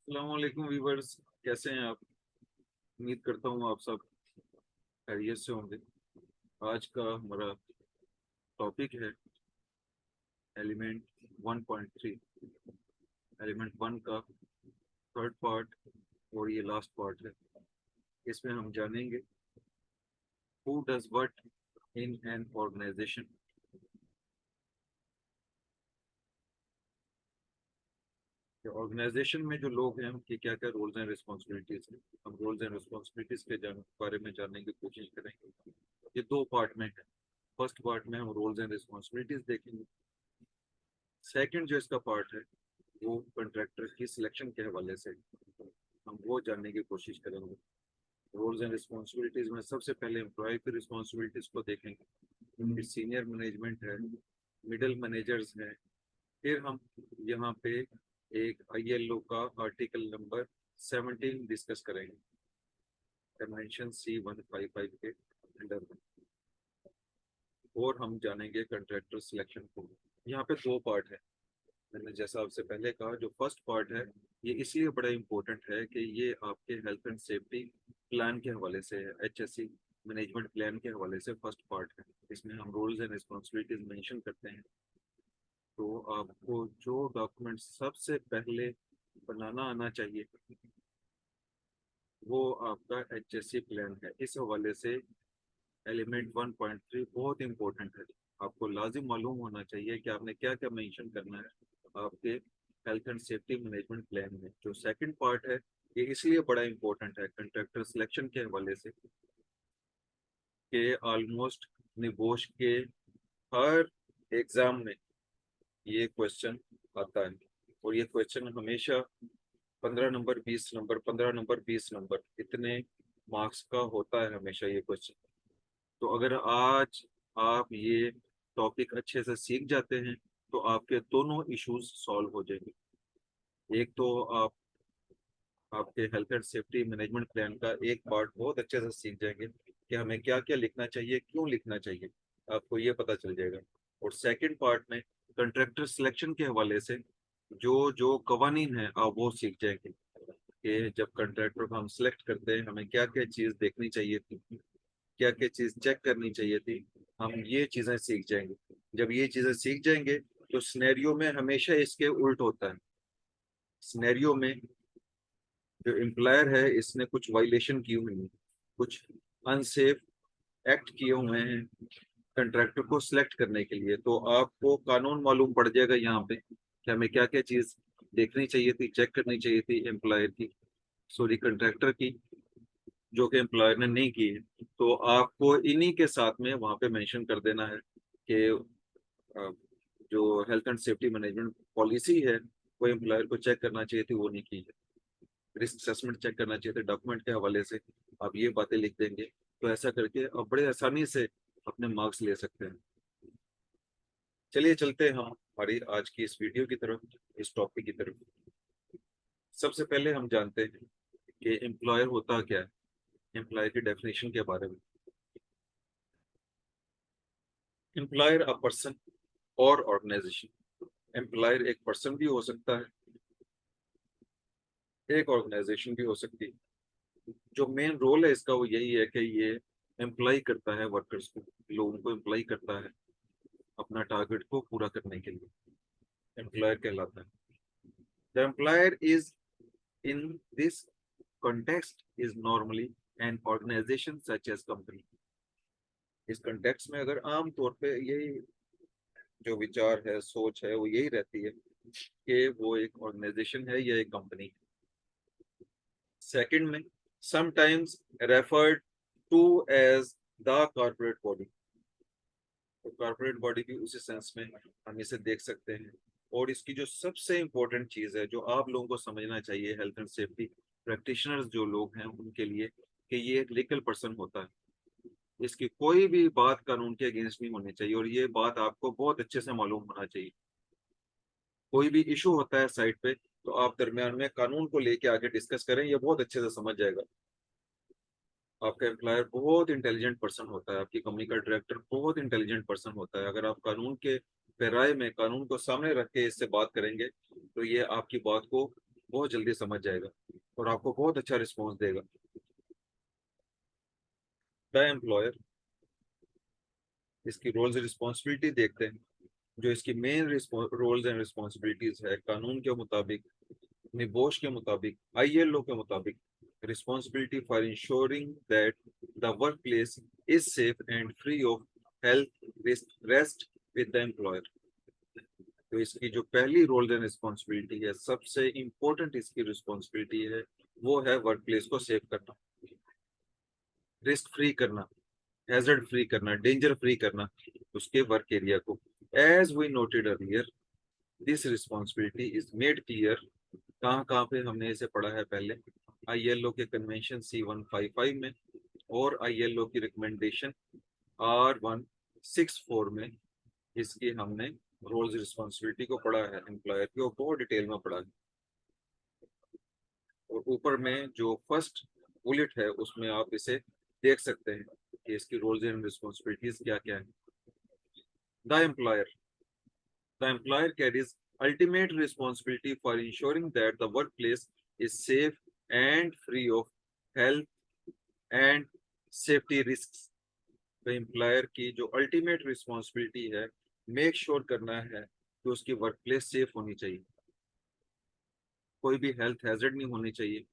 अस्सलाम वालेकुम व्यूवर्स। कैसे हैं आप? उम्मीद करता हूँ आप सब खैरियत से होंगे। आज का हमारा टॉपिक है एलिमेंट 1.3। एलिमेंट 1 का थर्ड पार्ट और ये लास्ट पार्ट है। इसमें हम जानेंगे who does what in an organisation. Organisation में जो लोग हैं उनकी क्या क्या रोल्स एंड रिस्पॉन्सिबिलिटीज हैं, हम रोल्स एंड रिस्पॉन्सिबिलिटीज के बारे में जानने की कोशिश करेंगे। ये दो पार्ट में है। फर्स्ट पार्ट में हम रोल्स एंड रिस्पॉन्सिबिलिटीज देखेंगे। सेकंड जो इसका पार्ट है वो कंट्रैक्टर की सिलेक्शन के हवाले से हम वो जानने की कोशिश करेंगे। रोल्स एंड रिस्पॉन्सिबिलिटीज में सबसे पहले एम्प्लॉय की रिस्पॉन्सिबिलिटीज को देखेंगे, फिर सीनियर मैनेजमेंट है, मिडिल मैनेजर्स हैं, फिर हम यहाँ पे एक ILO का आर्टिकल नंबर 17 डिस्कस करेंगे, कन्वेंशन C155 के अंडर में। और हम जानेंगे कंट्रैक्टर सिलेक्शन को। यहाँ पे दो पार्ट है। मैंने जैसा आपसे पहले कहा, जो फर्स्ट पार्ट है ये इसलिए बड़ा इम्पोर्टेंट है कि ये आपके हेल्थ एंड सेफ्टी प्लान के हवाले से है, HSE मैनेजमेंट प्लान के हवाले से फर्स्ट पार्ट है। इसमें हम रोल्स एंड रिस्पॉन्सिबिलिटीज मेंशन करते हैं। तो आपको जो डॉक्यूमेंट सबसे पहले बनाना आना चाहिए वो आपका HSE प्लान है। इस हवाले से एलिमेंट 1.3 बहुत इंपॉर्टेंट है। आपको लाजिम मालूम होना चाहिए कि आपने क्या क्या मेंशन करना है आपके health and safety management plan में। जो सेकंड पार्ट है ये इसलिए बड़ा इंपॉर्टेंट है कंट्रैक्टर सिलेक्शन के हवाले से कि ऑलमोस्ट निबोश के हर एग्जाम में ये क्वेश्चन आता है। और ये क्वेश्चन हमेशा 15 नंबर 20 नंबर 15 नंबर 20 नंबर इतने मार्क्स का होता है हमेशा ये क्वेश्चन। तो अगर आज आप ये टॉपिक अच्छे से सीख जाते हैं तो आपके दोनों इश्यूज सॉल्व हो जाएंगे। एक तो आप आपके health and safety management plan का एक पार्ट बहुत अच्छे से सीख जाएंगे कि हमें क्या क्या लिखना चाहिए, क्यों लिखना चाहिए, आपको ये पता चल जाएगा। और सेकंड पार्ट में कंट्रैक्टर सिलेक्शन के हवाले से जो जो कवानीन है आप वो सीख जाएंगे कि जब कंट्रैक्टर को हम सिलेक्ट करते हैं हमें क्या क्या चीज़ देखनी चाहिए थी, क्या क्या चीज चेक करनी चाहिए थी। हम ये चीजें सीख जाएंगे। जब ये चीजें सीख जाएंगे तो सिनेरियो में हमेशा इसके उल्ट होता है। सिनेरियो में जो एम्प्लॉयर है इसने कुछ वायलेशन की हुई है, कुछ अनसेफ एक्ट किए हुए हैं कंट्रैक्टर को सिलेक्ट करने के लिए, तो आपको कानून मालूम पड़ जाएगा यहाँ पे कि हमें क्या क्या चीज देखनी चाहिए थी, चेक करनी चाहिए थी एम्प्लॉयर की, सॉरी कंट्रैक्टर की, जो कि एम्प्लॉयर ने नहीं की है। तो आपको इन्हीं के साथ में वहां पे मेंशन कर देना है कि अ, जो health and safety management policy है वो एम्प्लॉयर को चेक करना चाहिए थी, वो नहीं की है। रिस्क असेसमेंट चेक करना चाहिए था डॉक्यूमेंट के हवाले से, आप ये बातें लिख देंगे। तो ऐसा करके आप बड़े आसानी से अपने मार्क्स ले सकते हैं। चलिए चलते हैं हम हमारी आज की इस वीडियो की तरफ, इस टॉपिक की तरफ। सबसे पहले हम जानते हैं कि एम्प्लॉयर होता क्या है, एम्प्लॉयर की डेफिनेशन के बारे में। एम्प्लॉयर अ पर्सन और ऑर्गेनाइजेशन। एम्प्लॉयर एक पर्सन भी हो सकता है, एक ऑर्गेनाइजेशन भी हो सकती है। जो मेन रोल है इसका वो यही है कि ये एम्प्लॉय करता है वर्कर्स को, लोगों को एम्प्लॉय करता है अपना टारगेट को पूरा करने के लिए, एम्प्लॉयर कहलाता है। The employer is in this context is normally an organization such as company। इस context में अगर आम तौर पे यही जो विचार है, सोच है, वो यही रहती है कि वो एक ऑर्गेनाइजेशन है या एक कंपनी है। सेकंड में sometimes referred to as the corporate body. तो कॉर्पोरेट बॉडी भी उसी सेंस में हम इसे देख सकते हैं। और इसकी जो सबसे इम्पोर्टेंट चीज है जो आप लोगों को समझना चाहिए, हेल्थ एंड सेफ्टी प्रैक्टिशनर्स जो लोग हैं उनके लिए, कि ये एक लीगल पर्सन होता है। इसकी कोई भी बात कानून के अगेंस्ट नहीं होनी चाहिए, और ये बात आपको बहुत अच्छे से मालूम होना चाहिए। कोई भी इशू होता है साइट पे तो आप दरमियान में कानून को लेके आगे डिस्कस करें, ये बहुत अच्छे से समझ जाएगा। आपका एम्प्लॉयर बहुत इंटेलिजेंट पर्सन होता है, आपकी कंपनी का डायरेक्टर बहुत इंटेलिजेंट पर्सन होता है। अगर आप कानून के पैराए में कानून को सामने रख के इससे बात करेंगे तो ये आपकी बात को बहुत जल्दी समझ जाएगा और आपको बहुत अच्छा रिस्पॉन्स देगा। द एम्प्लॉयर, इसकी रोल्स रिस्पॉन्सिबिलिटी देखते हैं। जो इसकी मेन रोल्स एंड रिस्पॉन्सिबिलिटीज है कानून के मुताबिक, निबोश के मुताबिक, आईएलओ के मुताबिक, responsibility for ensuring that the work place is safe and free of health risk rest with the employer. तो इसकी जो पहली रोल एंड रिस्पॉन्सिबिलिटी है, सबसे इंपॉर्टेंट इसकी रिस्पॉन्सिबिलिटी है, वो है वर्क प्लेस को सेव करना, रिस्क फ्री करना, हैजर्ड फ्री करना, डेंजर फ्री करना उसके वर्क एरिया को। As we noted earlier, this responsibility is made clear. कहाँ कहाँ पे हमने इसे पढ़ा है पहले? आईएलओ के कन्वेंशन C155 में और आईएलओ की रिकमेंडेशन R164 में इसकी हमने रोल्स रिस्पॉन्सिबिलिटी को पढ़ा है, एम्प्लॉयर की, और बहुत डिटेल में पढ़ा है। और ऊपर में जो फर्स्ट बुलेट है उसमें आप इसे देख सकते हैं कि इसकी रोल्स एंड रिस्पॉन्सिबिलिटीज क्या क्या है। The employer, the employer carries ultimate responsibility for ensuring that the workplace is safe and free of health and safety risks। तो एम्प्लॉयर की जो अल्टीमेट रिस्पॉन्सिबिलिटी है, मेक श्योर करना है कि उसकी वर्क प्लेस सेफ होनी चाहिए, कोई भी हेल्थ हैजर्ड नहीं होनी चाहिए,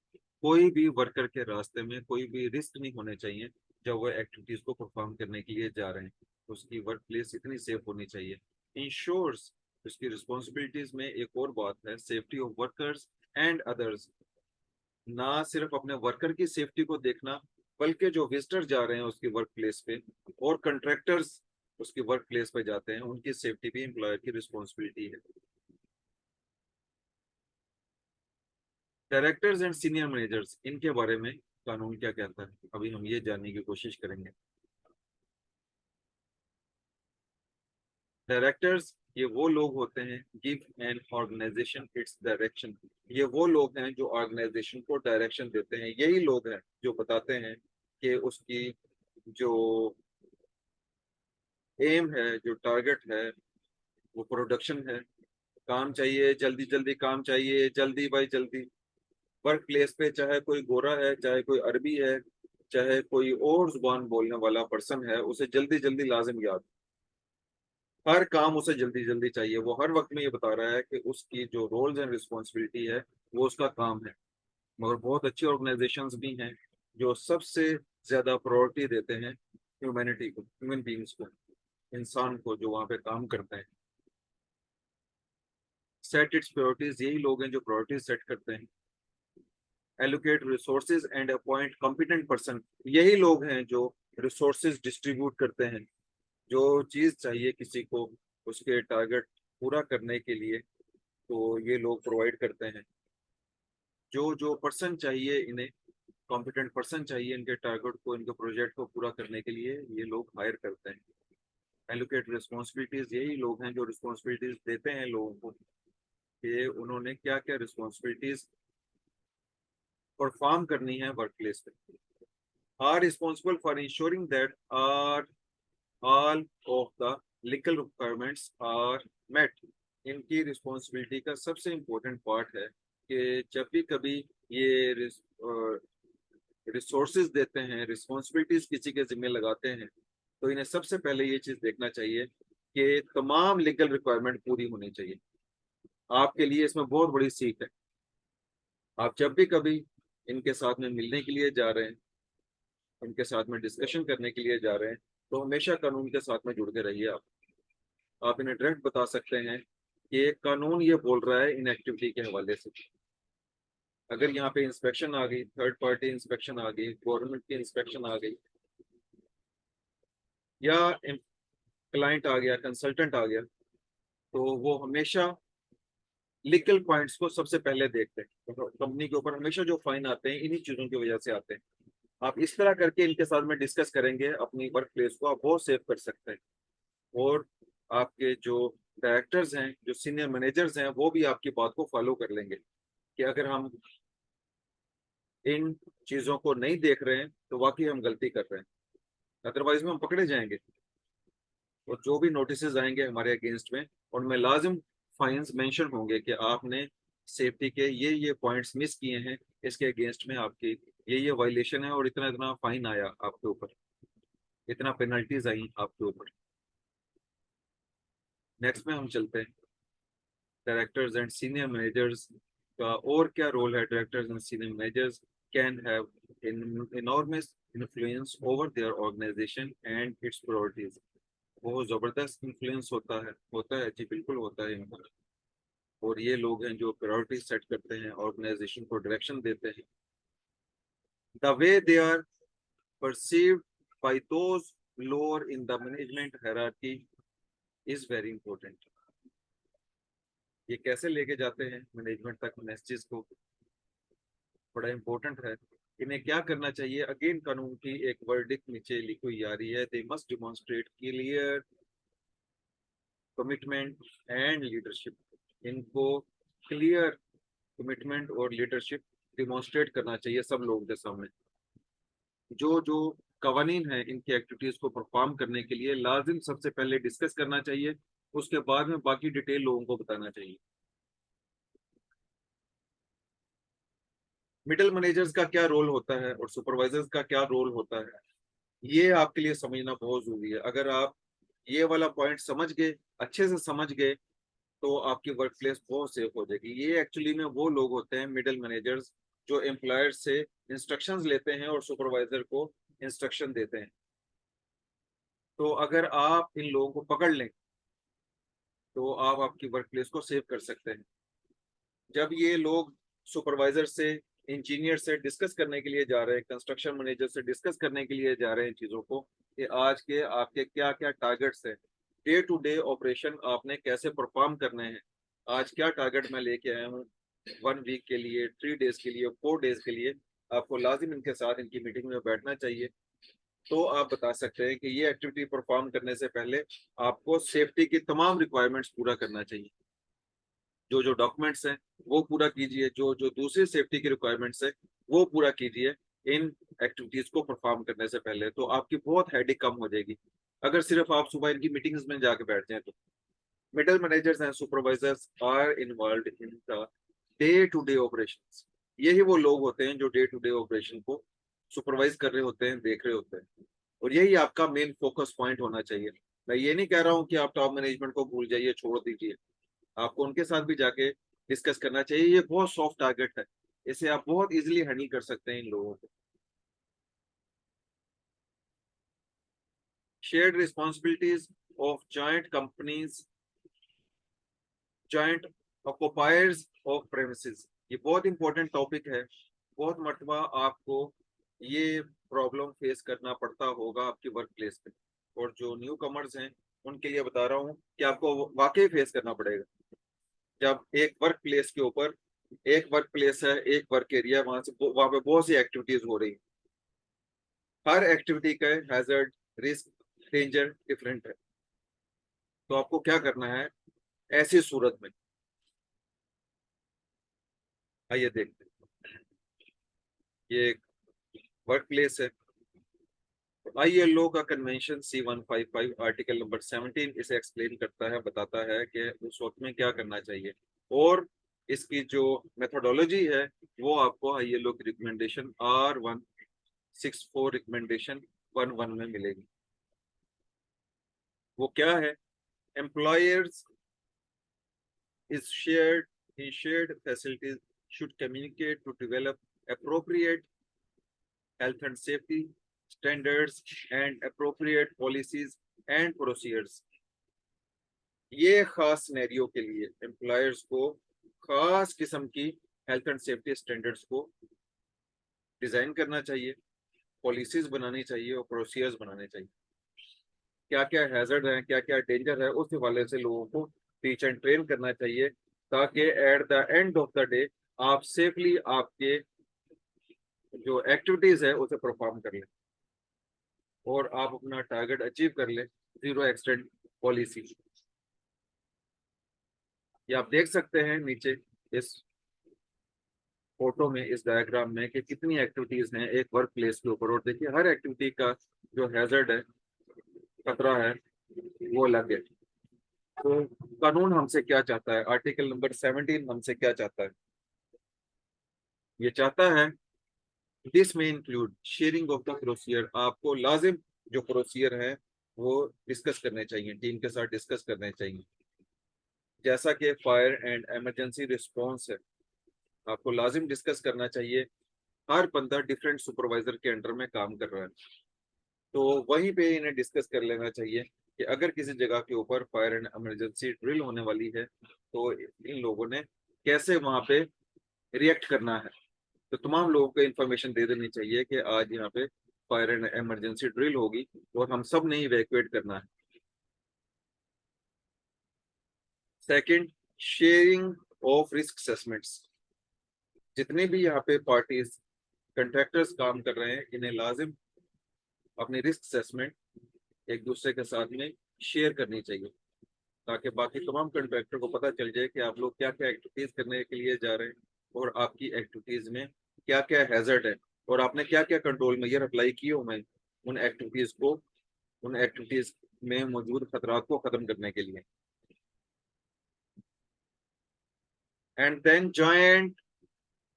कोई भी वर्कर के रास्ते में कोई भी रिस्क नहीं होने चाहिए जब वो एक्टिविटीज को परफॉर्म करने के लिए जा रहे हैं। तो उसकी वर्क प्लेस इतनी सेफ होनी चाहिए। इंश्योर्स, उसकी रिस्पॉन्सिबिलिटीज में एक और बात है, safety of workers and others. ना सिर्फ अपने वर्कर की सेफ्टी को देखना, बल्कि जो विजिटर जा रहे हैं उसकी वर्क प्लेस पे और कंट्रैक्टर्स उसकी वर्क प्लेस पे जाते हैं, उनकी सेफ्टी भी एम्प्लॉयर की रिस्पॉन्सिबिलिटी है। डायरेक्टर्स एंड सीनियर मैनेजर्स, इनके बारे में कानून क्या कहता है, अभी हम ये जानने की कोशिश करेंगे। डायरेक्टर्स, ये वो लोग होते हैं, give an organisation its direction. ये वो लोग हैं जो ऑर्गेनाइजेशन को डायरेक्शन देते हैं, यही लोग हैं जो बताते हैं कि उसकी जो एम है, जो टारगेट है, वो प्रोडक्शन है। काम चाहिए, जल्दी जल्दी काम चाहिए, जल्दी भाई जल्दी। वर्क प्लेस पे चाहे कोई गोरा है, चाहे कोई अरबी है, चाहे कोई और जुबान बोलने वाला पर्सन है, उसे जल्दी जल्दी लाजिम याद, हर काम उसे जल्दी जल्दी चाहिए। वो हर वक्त में ये बता रहा है कि उसकी जो रोल्स एंड रिस्पॉन्सिबिलिटी है वो उसका काम है। मगर बहुत अच्छी ऑर्गेनाइजेशंस भी हैं जो सबसे ज्यादा प्रायोरिटी देते हैं ह्यूमैनिटी को, ह्यूमन बींग्स को, इंसान को जो वहाँ पे काम करते हैं। सेट इट्स प्रायोरिटीज, यही लोग हैं जो प्रायोरिटीज सेट करते हैं। Allocate resources and appoint competent person, यही लोग हैं जो रिसोर्सेज डिस्ट्रीब्यूट करते हैं। जो चीज चाहिए किसी को उसके टारगेट पूरा करने के लिए, तो ये लोग प्रोवाइड करते हैं। जो जो पर्सन चाहिए इन्हें, कॉम्पिटेंट पर्सन चाहिए इनके टारगेट को, इनके प्रोजेक्ट को पूरा करने के लिए, ये लोग हायर करते हैं। एलोकेट रिस्पॉन्सिबिलिटीज, यही लोग हैं जो रिस्पॉन्सिबिलिटीज देते हैं लोगों को कि उन्होंने क्या क्या रिस्पॉन्सिबिलिटीज परफॉर्म करनी है वर्क प्लेस पे। Are responsible for ensuring that are all of the legal requirements are met. इनकी रिस्पॉन्सिबिलिटी का सबसे इम्पोर्टेंट पार्ट है कि जब भी कभी ये रिसोर्सेज देते हैं, रिस्पॉन्सिबिलिटीज किसी के जिम्मे लगाते हैं, तो इन्हें सबसे पहले ये चीज देखना चाहिए कि तमाम लीगल रिक्वायरमेंट पूरी होनी चाहिए। आपके लिए इसमें बहुत बड़ी सीख है। आप जब भी कभी इनके साथ में मिलने के लिए जा रहे हैं, इनके साथ में डिस्कशन करने के लिए जा रहे हैं, तो हमेशा कानून के साथ में जुड़ के रहिए। आप इन्हें डायरेक्ट बता सकते हैं कि कानून ये बोल रहा है इन एक्टिविटी के हवाले से। अगर यहाँ पे इंस्पेक्शन आ गई, थर्ड पार्टी इंस्पेक्शन आ गई, गवर्नमेंट की इंस्पेक्शन आ गई, या क्लाइंट आ गया, कंसल्टेंट आ गया, तो वो हमेशा लीगल पॉइंट्स को सबसे पहले देखते हैं। तो कंपनी के ऊपर हमेशा जो फाइन आते हैं इन्हीं चीजों की वजह से आते हैं। आप इस तरह करके इनके साथ में डिस्कस करेंगे अपनी वर्क प्लेस को, आप बहुत सेव कर सकते हैं। और आपके जो डायरेक्टर्स हैं, जो सीनियर मैनेजर्स हैं, वो भी आपकी बात को फॉलो कर लेंगे कि अगर हम इन चीजों को नहीं देख रहे हैं तो वाकई हम गलती कर रहे हैं, अदरवाइज में हम पकड़े जाएंगे। और जो भी नोटिस आएंगे हमारे अगेंस्ट में, उनमें लाजिम फाइन्स मेंशन होंगे कि आपने सेफ्टी के ये पॉइंट्स मिस किए हैं, इसके अगेंस्ट में आपकी ये वायलेशन है और इतना इतना फाइन आया आपके ऊपर, इतना पेनल्टीज आई आपके ऊपर। नेक्स्ट में हम चलते हैं, डायरेक्टर्स एंड सीनियर मैनेजर्स का और क्या रोल है। Directors and senior managers can have enormous influence over their organization and its priorities। बहुत जबरदस्त इन्फ्लुएंस होता है जी, बिल्कुल होता है इनका। और ये लोग हैं जो प्रायोरिटी सेट करते हैं, ऑर्गेनाइजेशन को डायरेक्शन देते हैं। The way they are perceived by those lower in the management hierarchy is very important. ये कैसे लेके जाते हैं मैनेजमेंट तक मैसेजेस को, बड़ा इंपॉर्टेंट है। इन्हें क्या करना चाहिए, अगेन कानून की एक वर्डिक्ट नीचे लिखी हुई आ रही है, they must demonstrate clear commitment and leadership. इनको क्लियर कमिटमेंट और लीडरशिप डिमॉन्स्ट्रेट करना चाहिए सब लोगों के सामने। जो जो कवानीन है इनकी एक्टिविटीज को परफॉर्म करने के लिए लाजिम सबसे पहले डिस्कस करना चाहिए, उसके बाद में बाकी डिटेल लोगों को बताना चाहिए। मिडिल मैनेजर्स का क्या रोल होता है और सुपरवाइजर्स का क्या रोल होता है, ये आपके लिए समझना बहुत जरूरी है। अगर आप ये वाला पॉइंट समझ गए, अच्छे से समझ गए, तो आपकी वर्क प्लेस बहुत सेफ हो जाएगी। ये एक्चुअली में वो लोग होते हैं मिडिल मैनेजर्स जो एम्प्लॉयर से इंस्ट्रक्शंस लेते हैं और सुपरवाइजर को इंस्ट्रक्शन देते हैं। तो अगर आप इन लोगों को पकड़ लें तो आप आपकी वर्क प्लेस को सेव कर सकते हैं। जब ये लोग सुपरवाइजर से, इंजीनियर से डिस्कस करने के लिए जा रहे हैं, कंस्ट्रक्शन मैनेजर से डिस्कस करने के लिए जा रहे हैं चीज़ों को कि आज के आपके क्या क्या टारगेट्स हैं, डे टू डे ऑपरेशन आपने कैसे परफॉर्म करने हैं, आज क्या टारगेट मैं लेके आया हूँ 1 वीक के लिए, 3 डेज के लिए, 4 डेज के लिए, आपको लाजिम इनके साथ इनकी मीटिंग में बैठना चाहिए। तो आप बता सकते हैं कि ये एक्टिविटी परफॉर्म करने से पहले आपको सेफ्टी की तमाम रिक्वायरमेंट्स पूरा करना चाहिए। जो जो डॉक्यूमेंट्स हैं वो पूरा कीजिए, जो जो दूसरी सेफ्टी की रिक्वायरमेंट्स है वो पूरा कीजिए इन एक्टिविटीज को परफॉर्म करने से पहले, तो आपकी बहुत हेडेक कम हो जाएगी। अगर सिर्फ आप सुबह इनकी मीटिंग्स में जाके बैठ जाए तो। Middle managers and supervisors are involved in the day to day operations. यही वो लोग होते हैं जो डे टू डे ऑपरेशन को सुपरवाइज कर रहे होते हैं, देख रहे होते हैं, और यही आपका मेन फोकस पॉइंट होना चाहिए। मैं ये नहीं कह रहा हूँ कि आप टॉप मैनेजमेंट को भूल जाइए, छोड़ दीजिए, आपको उनके साथ भी जाके डिस्कस करना चाहिए। ये बहुत सॉफ्ट टारगेट है, इसे आप बहुत इजीली हैंडल कर सकते हैं इन लोगों को। Shared responsibilities of joint companies, joint occupiers of premises, ये बहुत इंपॉर्टेंट टॉपिक है। बहुत मरतबा आपको ये प्रॉब्लम फेस करना पड़ता होगा आपकी वर्क प्लेस पे, और जो न्यू कमर्स हैं उनके लिए बता रहा हूँ कि आपको वाकई फेस करना पड़ेगा। जब एक वर्क प्लेस के ऊपर, एक वर्क प्लेस है, एक वर्क एरिया, वहां पे बहुत सी एक्टिविटीज हो रही है, हर एक्टिविटी का हैजर्ड, रिस्क, डेंजर डिफरेंट है। तो आपको क्या करना है ऐसी सूरत में, आइए देखते हैं। ये एक वर्क प्लेस है, आईएलओ का कन्वेंशन C155 आर्टिकल नंबर 17 इसे एक्सप्लेन करता है, बताता है कि उस वक्त में क्या करना चाहिए, और इसकी जो मेथोडोलॉजी है वो आपको आईएलओ की रिकमेंडेशन R164 रिकमेंडेशन 11 में मिलेगी। वो क्या है, employers is shared in shared facilities should communicate to develop appropriate health and safety standards and appropriate policies and procedures। ये खास सिनेरियो के लिए एम्प्लॉयर्स को खास किस्म की हेल्थ एंड सेफ्टी स्टैंडर्ड्स को डिजाइन करना चाहिए, पॉलिसीज बनानी चाहिए और प्रोसीजर्स बनाने चाहिए। क्या क्या हैजर्ड है, क्या क्या डेंजर है, उस हवाले से लोगों को टीच एंड ट्रेन करना चाहिए, ताकि at the end of the day आप सेफली आपके जो एक्टिविटीज है उसे परफॉर्म कर लें और आप अपना टारगेट अचीव कर लें, जीरो एक्सीडेंट पॉलिसी। ये आप देख सकते हैं नीचे इस फोटो में, इस डायग्राम में, कि कितनी एक्टिविटीज हैं एक वर्क प्लेस के ऊपर, और देखिए हर एक्टिविटी का जो हैजर्ड है, खतरा है, वो अलग है। तो कानून हमसे क्या चाहता है, आर्टिकल नंबर 17 हमसे क्या चाहता है? ये चाहता है दिस में include sharing of the procedure. आपको लाजिम जो प्रोसीजर है वो डिस्कस करने चाहिए, टीम के साथ डिस्कस करने चाहिए। जैसा कि फायर एंड इमरजेंसी रिस्पॉन्स है, आपको लाजिम डिस्कस करना चाहिए। हर बंदा डिफरेंट सुपरवाइजर के अंडर में काम कर रहा है, तो वहीं पे इन्हें डिस्कस कर लेना चाहिए कि अगर किसी जगह के ऊपर फायर एंड इमरजेंसी ड्रिल होने वाली है तो इन लोगों ने कैसे वहां पे रिएक्ट करना है। तो तमाम लोगों को इन्फॉर्मेशन दे देनी चाहिए कि आज यहाँ पे फायर एंड इमरजेंसी ड्रिल होगी और हम सब ने इवैक्यूएट करना है। Second, sharing of risk assessments. जितने भी यहाँ पे पार्टीज कंट्रैक्टर्स काम कर रहे हैं, इन्हें लाजिम अपनी रिस्क असेसमेंट एक दूसरे के साथ में शेयर करनी चाहिए, ताकि बाकी तमाम कंट्रैक्टर को पता चल जाए कि आप लोग क्या क्या एक्टिविटीज करने के लिए जा रहे हैं और आपकी एक्टिविटीज में क्या क्या हैजर्ड है और आपने क्या क्या कंट्रोल मेजर अप्लाई किए हुए हैं उन एक्टिविटीज में मौजूद खतरात को खत्म करने के लिए। And then joint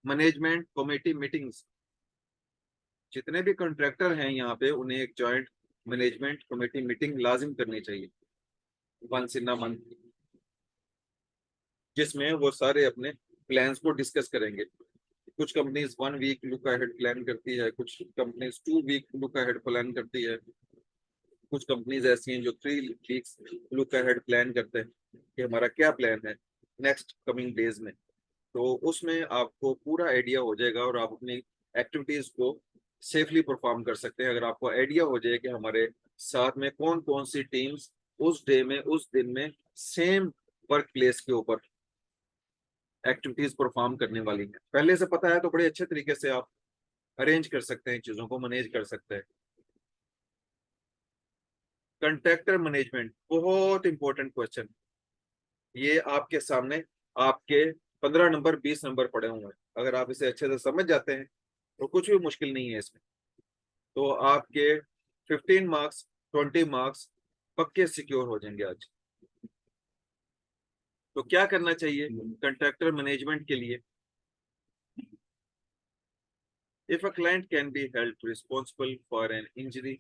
management committee meetings. जितने भी कॉन्ट्रैक्टर हैं यहाँ पे उन्हें एक जॉइंट मैनेजमेंट कमेटी मीटिंग लाजिम करनी चाहिए, वंस इन अ मंथ, जिसमें वो सारे अपने प्लान्स को डिस्कस करेंगे। कुछ companies 1 week look ahead plan करती है, कुछ companies 2 week look ahead plan करती है, कुछ कंपनीज ऐसी हैं जो 3 वीक्स लुक अहेड प्लान करते हैं कि हमारा क्या प्लान है नेक्स्ट कमिंग डेज में। तो उसमें आपको पूरा आइडिया हो जाएगा और आप अपनी एक्टिविटीज को सेफली परफॉर्म कर सकते हैं। अगर आपको आइडिया हो जाए कि हमारे साथ में कौन कौन सी टीम्स उस डे में उस दिन में सेम वर्क प्लेस के ऊपर एक्टिविटीज परफॉर्म करने वाली है, पहले से पता है, तो बड़े अच्छे तरीके से आप अरेंज कर सकते हैं, चीजों को मैनेज कर सकते हैं। कंट्रैक्टर मैनेजमेंट बहुत इंपॉर्टेंट क्वेश्चन। ये आपके सामने आपके 15 नंबर 20 नंबर पड़े हुए हैं। अगर आप इसे अच्छे से समझ जाते हैं तो कुछ भी मुश्किल नहीं है इसमें। तो आपके 15 मार्क्स 20 मार्क्स पक्के सिक्योर हो जाएंगे आज। तो क्या करना चाहिए कंट्रैक्टर मैनेजमेंट के लिए? If a client can be held responsible for an injury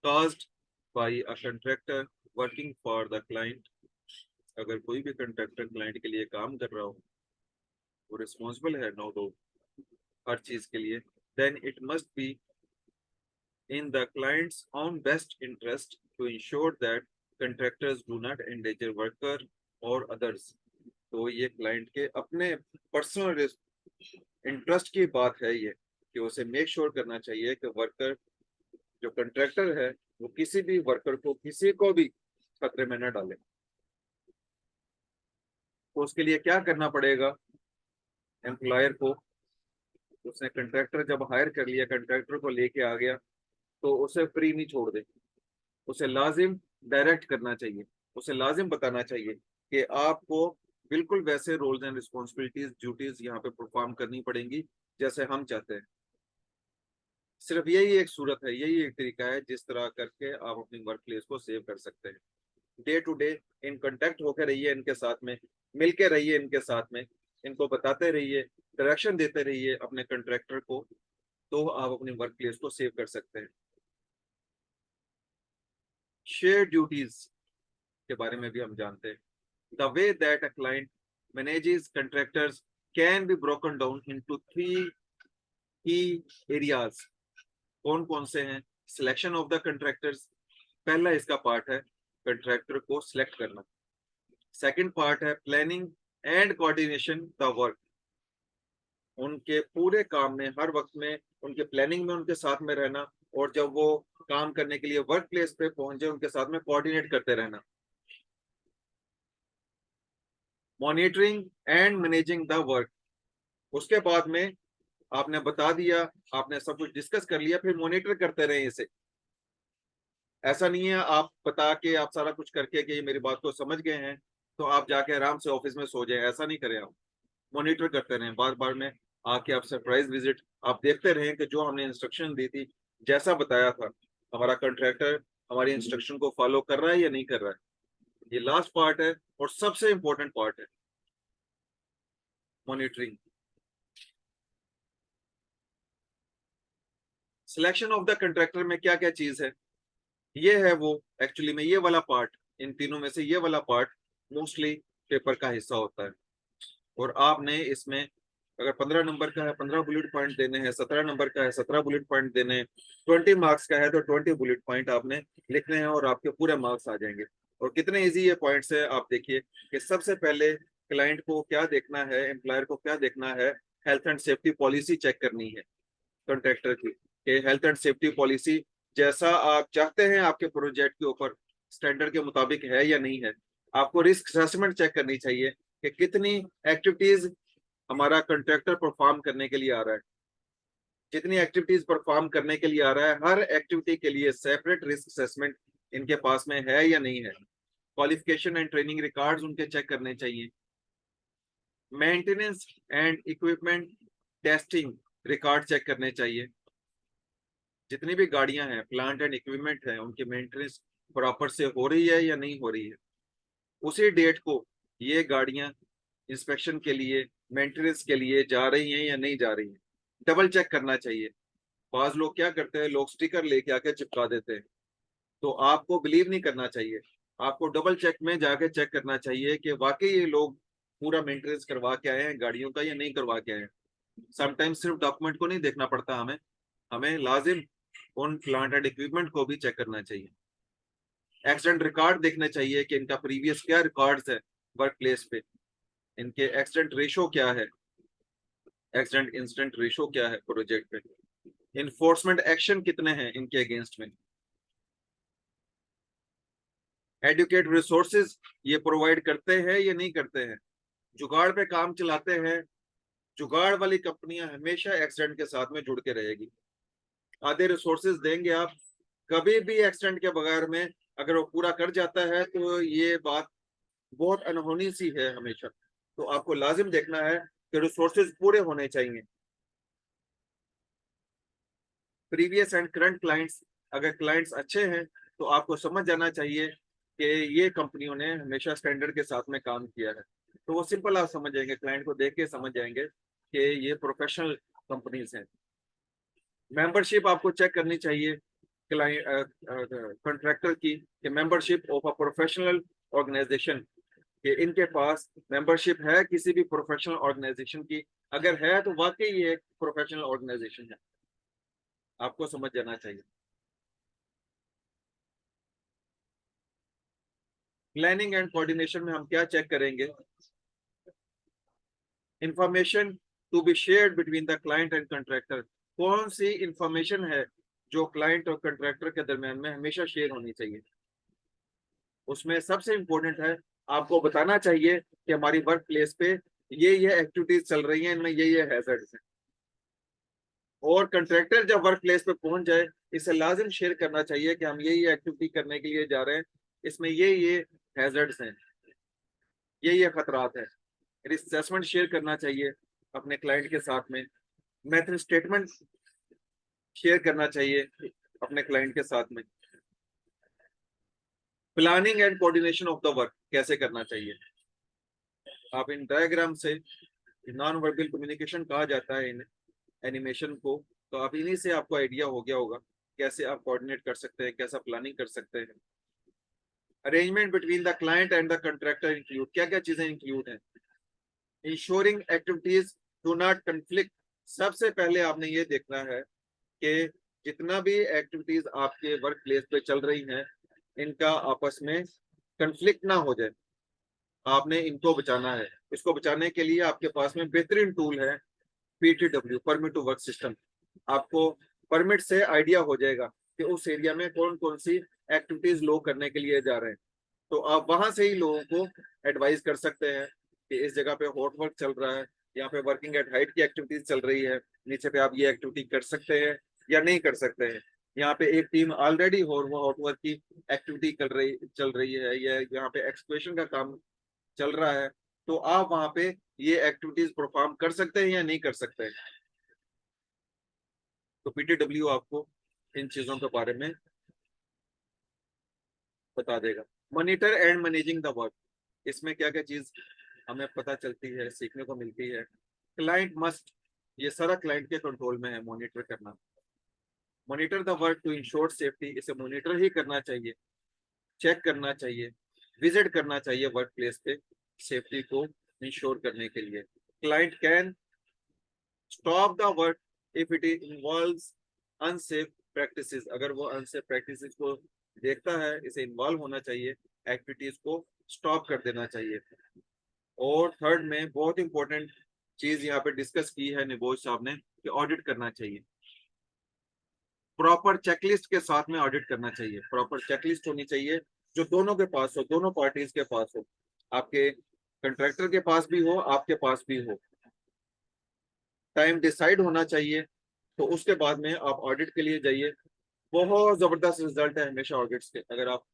caused by a contractor working for the client। अगर कोई भी कंट्रैक्टर क्लाइंट के लिए काम कर रहा हो, वो रिस्पॉन्सिबल है नो डाउट हर चीज के लिए, then it must be in the client's own best interest to ensure that contractors do not endanger worker or others। तो ये क्लाइंट के अपने पर्सनल इंटरेस्ट की बात है ये, कि उसे मेक श्योर करना चाहिए कि वर्कर जो कंट्रैक्टर है वो किसी भी वर्कर को किसी को भी खतरे में न डाले। तो उसके लिए क्या करना पड़ेगा एम्प्लॉयर को? उसने कंट्रैक्टर जब हायर कर लिया, कंट्रैक्टर को लेके आ गया, तो उसे फ्री नहीं छोड़ दे, उसे लाजिम डायरेक्ट करना चाहिए, उसे लाजिम बताना चाहिए कि आपको बिल्कुल वैसे रोल्स एंड रिस्पॉन्सिबिलिटीज ड्यूटीज यहाँ पे परफॉर्म करनी पड़ेंगी जैसे हम चाहते हैं। सिर्फ यही एक सूरत है, यही एक तरीका है जिस तरह करके आप अपनी वर्क प्लेस को सेव कर सकते हैं। Day to day in contact होकर रहिए, इनके साथ में मिलके रहिए, इनके साथ में इनको बताते रहिए, डायरेक्शन देते रहिए अपने कंट्रैक्टर को, तो आप अपनी वर्क प्लेस को सेव कर सकते हैं। शेयर ड्यूटीज के बारे में भी हम जानते हैं। The way that a client manages contractors can be broken down into 3 key areas। कौन कौन से हैं? सिलेक्शन ऑफ द कंट्रैक्टर्स, पहला इसका पार्ट है कंट्रैक्टर को सिलेक्ट करना। सेकंड पार्ट है planning and coordination the work, उनके पूरे काम में हर वक्त में उनके प्लानिंग में उनके साथ में रहना, और जब वो काम करने के लिए वर्क प्लेस पे पहुंचे उनके साथ में कोऑर्डिनेट करते रहना। Monitoring and managing the work, उसके बाद में आपने बता दिया, आपने सब कुछ डिस्कस कर लिया, फिर मॉनिटर करते रहे इसे। ऐसा नहीं है आप बता के आप सारा कुछ करके कि ये मेरी बात को समझ गए हैं तो आप जाके आराम से ऑफिस में सो जाए, ऐसा नहीं करें आप। मॉनिटर करते रहें, बार बार में आके आप सरप्राइज विजिट आप देखते रहें कि जो हमने इंस्ट्रक्शन दी थी, जैसा बताया था, हमारा कंट्रैक्टर हमारी इंस्ट्रक्शन को फॉलो कर रहा है या नहीं कर रहा है। ये लास्ट पार्ट है और सबसे इंपॉर्टेंट पार्ट है, monitoring. Selection of the contractor में क्या क्या चीज है, ये है वो एक्चुअली में ये वाला पार्ट, इन तीनों में से ये वाला पार्ट मोस्टली पेपर का हिस्सा होता है। और आपने इसमें अगर 15 नंबर का है 15 बुलेट पॉइंट देने हैं, 17 नंबर का है 17 बुलेट पॉइंट देने हैं, 20 मार्क्स का है तो 20 बुलेट पॉइंट आपने लिखने हैं और आपके पूरे मार्क्स आ जाएंगे। और कितने इजी ये पॉइंट्स है आप देखिए कि सबसे पहले क्लाइंट को क्या देखना है, एम्प्लॉयर को क्या देखना है, health and safety policy check करनी है कॉन्ट्रैक्टर की, कि हेल्थ एंड सेफ्टी पॉलिसी जैसा आप चाहते हैं आपके प्रोजेक्ट के ऊपर स्टैंडर्ड के मुताबिक है या नहीं है। आपको रिस्क असेसमेंट चेक करनी चाहिए कि कितनी एक्टिविटीज हमारा कंट्रैक्टर परफॉर्म करने के लिए आ रहा है, जितनी एक्टिविटीज परफॉर्म करने के लिए आ रहा है हर एक्टिविटी के लिए सेपरेट रिस्क असेसमेंट इनके पास में है या नहीं है। क्वालिफिकेशन एंड ट्रेनिंग रिकॉर्ड्स उनके चेक करने चाहिए। Maintenance and equipment testing record check करने चाहिए। जितनी भी गाड़ियां हैं, प्लांट एंड इक्विपमेंट है, उनकी मेंटेनेंस प्रॉपर से हो रही है या नहीं हो रही है। उसी डेट को ये गाड़ियां इंस्पेक्शन के लिए, मेंटेनेंस के लिए जा रही हैं या नहीं जा रही हैं, डबल चेक करना चाहिए। बाज लोग क्या करते हैं, लोग स्टिकर लेके आके चिपका देते हैं, तो आपको बिलीव नहीं करना चाहिए। आपको डबल चेक में जाके चेक करना चाहिए कि वाकई ये लोग पूरा मेंटेनेंस करवा के आए हैं गाड़ियों का या नहीं करवा के आए हैं। समटाइम्स सिर्फ डॉक्यूमेंट को नहीं देखना पड़ता हमें, हमें लाजिम उन प्लांट एंड इक्विपमेंट को भी चेक करना चाहिए। एक्सीडेंट रिकॉर्ड देखने चाहिए कि इनका प्रीवियस क्या रिकॉर्ड्स है वर्क प्लेस पे, इनके एक्सीडेंट रेशो क्या है, एक्सीडेंट इंसिडेंट रेशो क्या है प्रोजेक्ट पे, इन्फोर्समेंट एक्शन कितने हैं इनके अगेंस्ट में, एडुकेट रिसोर्सेज ये प्रोवाइड करते हैं या नहीं करते हैं। जुगाड़ पे काम चलाते हैं, जुगाड़ वाली कंपनियां हमेशा एक्सीडेंट के साथ में जुड़ के रहेगी। आधे रिसोर्सेज देंगे आप, कभी भी एक्सीडेंट के बगैर में अगर वो पूरा कर जाता है तो ये बात बहुत अनहोनी सी है हमेशा। तो आपको लाजिम देखना है कि रिसोर्सेज पूरे होने चाहिए। प्रीवियस एंड करंट क्लाइंट्स, अगर क्लाइंट्स अच्छे हैं तो आपको समझ जाना चाहिए कि ये कंपनियों ने हमेशा स्टैंडर्ड के साथ में काम किया है। तो वो सिंपल आप समझ जाएंगे, क्लाइंट को देख के समझ जाएंगे कि ये प्रोफेशनल कंपनीज हैं। मेंबरशिप आपको चेक करनी चाहिए क्लाइंट कॉन्ट्रैक्टर की, कि membership of a professional organisation, कि इनके पास मेंबरशिप है किसी भी प्रोफेशनल ऑर्गेनाइजेशन की। अगर है तो वाकई ये एक प्रोफेशनल ऑर्गेनाइजेशन है, आपको समझ जाना चाहिए। प्लानिंग एंड कोऑर्डिनेशन में हम क्या चेक करेंगे, information to be shared between the client and contractor. कौन सी इंफॉर्मेशन है जो क्लाइंट और कंट्रैक्टर के दरमियान में हमेशा शेयर होनी चाहिए। उसमें सबसे इंपॉर्टेंट है, आपको बताना चाहिए कि हमारी वर्क प्लेस पे ये एक्टिविटीज चल रही हैं, इनमें ये हैजर्ड्स हैं। और कंट्रैक्टर जब वर्क प्लेस पे पहुंच जाए, इसे लाजिम शेयर करना चाहिए कि हम ये एक्टिविटी करने के लिए जा रहे हैं, इसमें ये हैजर्ड्स हैं, ये खतरात है। रिस्क असेसमेंट शेयर करना चाहिए अपने क्लाइंट के साथ में। मेथड स्टेटमेंट शेयर करना चाहिए अपने क्लाइंट के साथ में। Planning and coordination of the work कैसे करना चाहिए, आप इन डायग्राम से, नॉन वर्बल कम्युनिकेशन कहा जाता है इन एनिमेशन को, तो आप इन्हीं से आपको आइडिया हो गया होगा कैसे आप कोऑर्डिनेट कर सकते हैं, कैसा प्लानिंग कर सकते हैं। Arrangement between the client and the contractor include, क्या क्या चीजें इंक्लूड हैं। Ensuring activities do not conflict, सबसे पहले आपने ये देखना है कि जितना भी एक्टिविटीज आपके वर्क प्लेस पे चल रही हैं इनका आपस में कंफ्लिक्ट ना हो जाए, आपने इनको बचाना है। इसको बचाने के लिए आपके पास में बेहतरीन टूल है PTW, permit to work system. आपको परमिट से आइडिया हो जाएगा कि उस एरिया में कौन कौन सी एक्टिविटीज लोग करने के लिए जा रहे हैं, तो आप वहां से ही लोगों को एडवाइस कर सकते हैं कि इस जगह पे हॉट वर्क चल रहा है, यहाँ पे वर्किंग एट हाइट की एक्टिविटीज चल रही है, नीचे पे आप ये एक्टिविटी कर सकते हैं या नहीं कर सकते हैं। यहाँ पे एक टीम ऑलरेडी हॉट वर्क की एक्टिविटी चल रही है, या यहाँ पे एक्सक्वेशन का काम चल रहा है, तो आप वहां पे ये एक्टिविटीज परफॉर्म कर सकते हैं या नहीं कर सकते हैं। तो पीटीडब्ल्यू आपको इन चीजों के बारे में बता देगा। Monitor and managing the work, इसमें क्या क्या चीज हमें पता चलती है, सीखने को मिलती है। क्लाइंट मस्ट, ये सारा क्लाइंट के कंट्रोल में है मॉनिटर करना। Monitor the work to ensure safety, इसे मॉनिटर ही करना चाहिए, चेक करना चाहिए, विजिट करना चाहिए वर्क प्लेस पे सेफ्टी को इंश्योर करने के लिए। Client can stop the work if it involves unsafe practices, अगर वो अनसेफ प्रैक्टिसेस को देखता है, इसे इन्वॉल्व होना चाहिए, एक्टिविटीज को स्टॉप कर देना चाहिए। और थर्ड में बहुत इंपॉर्टेंट चीज यहाँ पे डिस्कस की है निबोज साहब ने कि ऑडिट करना चाहिए, प्रॉपर चेकलिस्ट के साथ में ऑडिट करना चाहिए। प्रॉपर चेकलिस्ट होनी चाहिए जो दोनों के पास हो, दोनों पार्टीज के पास हो, आपके कंट्रैक्टर के पास भी हो, आपके पास भी हो। टाइम डिसाइड होना चाहिए, तो उसके बाद में आप ऑडिट के लिए जाइए। बहुत जबरदस्त रिजल्ट है हमेशा ऑडिट्स के, अगर आप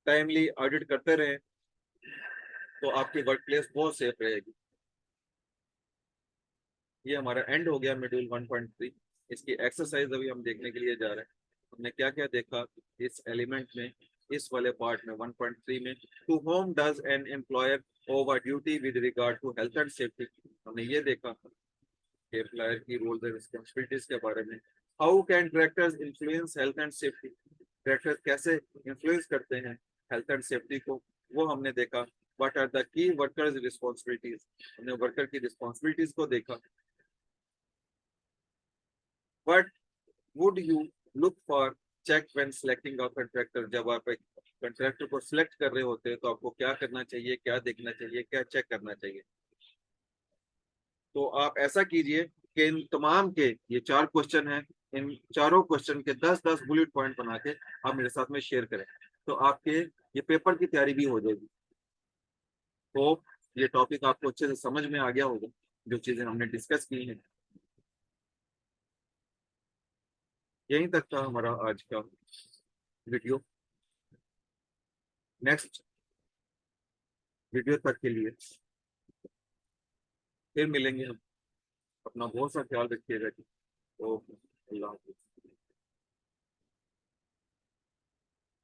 टाइमली ऑडिट करते रहें तो आपकी वर्क प्लेस बहुत सेफ रहेगी। ये हमारा एंड हो गया मॉड्यूल 1.3। इसकी एक्सरसाइज अभी हम देखने के लिए जा रहे हैं। हमने क्या क्या देखा इस एलिमेंट में, इस वाले पार्ट में 1.3 में। To whom does an employer over duty with regard to health and safety, हमने ये देखा एम्प्लॉयर की रोल्स एंड रिस्पॉन्सिबिलिटीज के बारे में। How can directors influence health and safety, directors कैसे इन्फ्लुएंस करते हैं हेल्थ एंड सेफ्टी को, वो हमने देखा। What are the key workers responsibilities, हमने वर्कर की रिस्पॉन्सिबिलिटीज को देखा। What would you look for check when selecting a contractor, जब आप एक कंट्रैक्टर को सिलेक्ट कर रहे होते हैं तो आपको क्या करना चाहिए, क्या देखना चाहिए, क्या चेक करना चाहिए। तो आप ऐसा कीजिए कि इन तमाम के ये 4 क्वेश्चन हैं, इन चारों क्वेश्चन के 10-10 बुलेट पॉइंट बना के आप मेरे साथ में शेयर करें, तो आपके ये पेपर की तैयारी भी हो जाएगी। तो ये टॉपिक आपको अच्छे से समझ में आ गया होगा, जो चीजें हमने डिस्कस की हैं। यहीं तक था हमारा आज का वीडियो। नेक्स्ट वीडियो तक के लिए फिर मिलेंगे हम। अपना बहुत सा ख्याल रखिएगा जी। ओके, अल्लाह हाफिज।